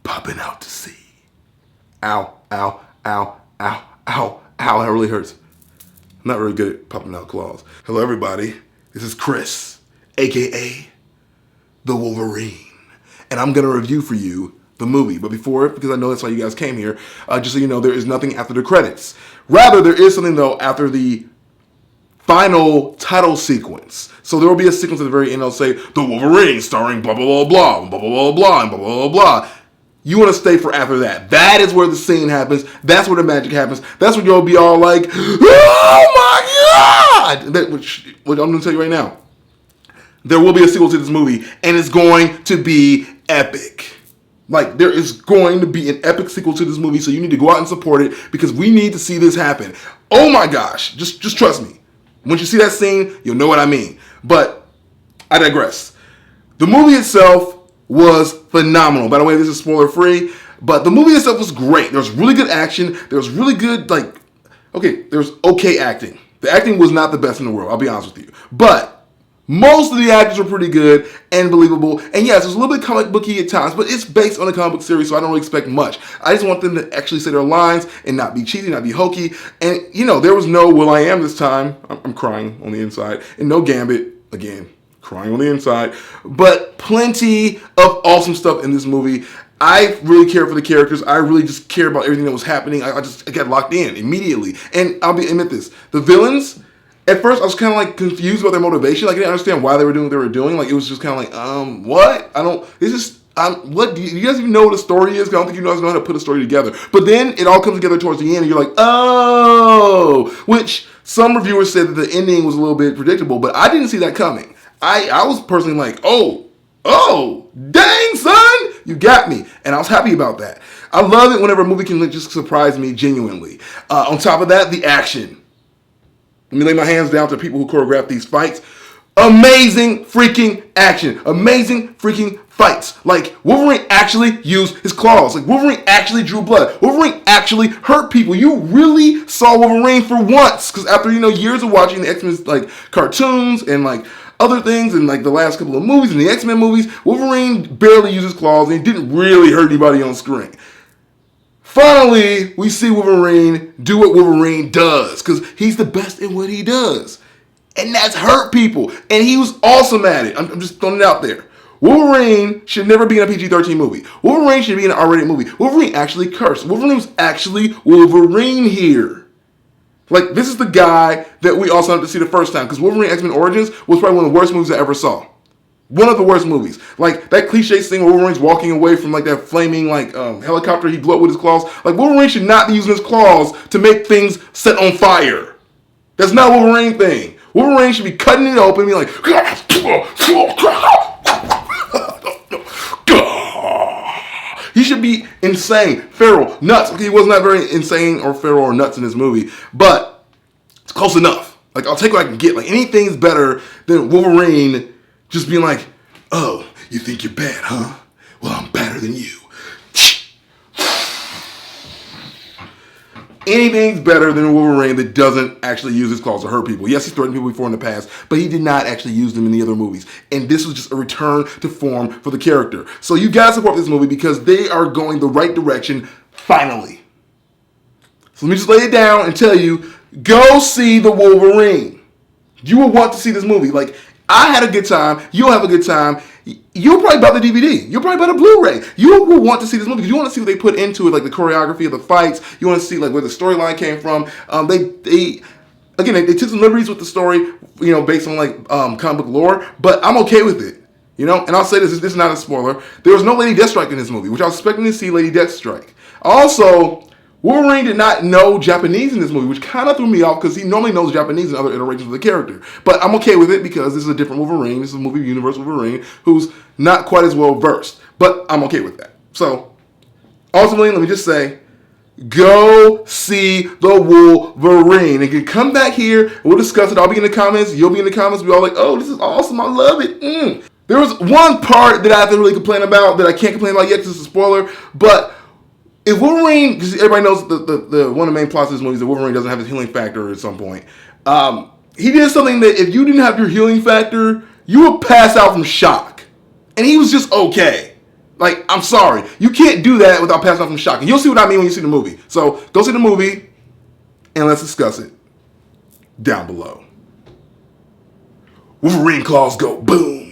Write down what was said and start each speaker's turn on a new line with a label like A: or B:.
A: popping out to sea. Ow, ow, ow, ow, ow, ow, that really hurts. I'm not really good at popping out claws. Hello everybody, this is Chris, aka the Wolverine. And I'm gonna review for you the movie. But before, because I know that's why you guys came here, just so you know, there is nothing after the credits. Rather, there is something though after the final title sequence. So there will be a sequence at the very end that'll say, The Wolverine starring blah, blah, blah, blah, blah, blah, blah, and blah, blah, blah, blah. You want to stay for after that. That is where the scene happens. That's where the magic happens. That's when you'll be all like, oh my God! Which I'm going to tell you right now. There will be a sequel to this movie, and it's going to be epic. Like, there is going to be an epic sequel to this movie, so you need to go out and support it, because we need to see this happen. Oh my gosh. Just trust me. Once you see that scene, you'll know what I mean. But I digress. The movie itself was phenomenal. By the way, this is spoiler free, but the movie itself was great. There was really good action. There was really good, there was okay acting. The acting was not the best in the world, I'll be honest with you. But most of the actors were pretty good and believable. And yes, it's a little bit comic booky at times, but it's based on a comic book series, so I don't really expect much. I just want them to actually say their lines and not be cheesy, not be hokey. And, there was no Will.I.am this time. I'm crying on the inside. And no Gambit, again, crying on the inside. But plenty of awesome stuff in this movie. I really care for the characters. I really just care about everything that was happening. I got locked in immediately. And admit this, the villains, at first I was kind of confused about their motivation. I didn't understand why they were doing what they were doing. It was just kind of what? What? Do you guys even know what a story is? 'Cause I don't think you guys know how to put a story together. But then it all comes together towards the end and you're like, oh, which some reviewers said that the ending was a little bit predictable, but I didn't see that coming. I was personally like, oh, dang, son, you got me. And I was happy about that. I love it whenever a movie can just surprise me genuinely. On top of that, the action. Let me lay my hands down to people who choreograph these fights. Amazing freaking action. Amazing freaking fights. Wolverine actually used his claws. Wolverine actually drew blood. Wolverine actually hurt people. You really saw Wolverine for once. Because after, years of watching the X-Men, cartoons and, other things and the last couple of movies and the X-Men movies, Wolverine barely uses claws and he didn't really hurt anybody on screen. Finally, we see Wolverine do what Wolverine does because he's the best in what he does. And that's hurt people. And he was awesome at it. I'm just throwing it out there. Wolverine should never be in a PG-13 movie. Wolverine should be in an R-rated movie. Wolverine actually cursed. Wolverine was actually Wolverine here. This is the guy that we also had to see the first time because Wolverine X-Men Origins was probably one of the worst movies I ever saw. One of the worst movies. That cliche thing where Wolverine's walking away from that flaming helicopter he blew up with his claws. Wolverine should not be using his claws to make things set on fire. That's not a Wolverine thing. Wolverine should be cutting it open and be like, he should be insane, feral, nuts. Okay, he was not very insane or feral or nuts in this movie, but it's close enough. I'll take what I can get. Anything's better than Wolverine just being like, oh, you think you're bad, huh? Well, I'm better than you. Anything's better than a Wolverine that doesn't actually use his claws to hurt people. Yes, he's threatened people before in the past, but he did not actually use them in the other movies. And this was just a return to form for the character. So you gotta support this movie because they are going the right direction, finally. So let me just lay it down and tell you, go see The Wolverine. You will want to see this movie. I had a good time. You'll have a good time. You'll probably buy the DVD. You'll probably buy the Blu-ray. You will want to see this movie because you want to see what they put into it, the choreography of the fights. You want to see where the storyline came from. They took some liberties with the story, based on comic book lore. But I'm okay with it, And I'll say this is not a spoiler. There was no Lady Deathstrike in this movie, which I was expecting to see Lady Deathstrike. Also, Wolverine did not know Japanese in this movie, which kind of threw me off because he normally knows Japanese in other iterations of the character. But I'm okay with it because this is a different Wolverine. This is a movie universe Wolverine who's not quite as well versed. But I'm okay with that. So, ultimately, let me just say, go see The Wolverine. And you can come back here, and we'll discuss it. I'll be in the comments. You'll be in the comments. We'll be all like, oh, this is awesome. I love it. There was one part that I have to really complain about that I can't complain about yet because it's a spoiler. But if Wolverine, because everybody knows the one of the main plots of this movie is that Wolverine doesn't have his healing factor at some point. He did something that if you didn't have your healing factor, you would pass out from shock. And he was just okay. Like, I'm sorry. You can't do that without passing off some shock. And you'll see what I mean when you see the movie. So, go see the movie, and let's discuss it down below. Wolverine claws go boom.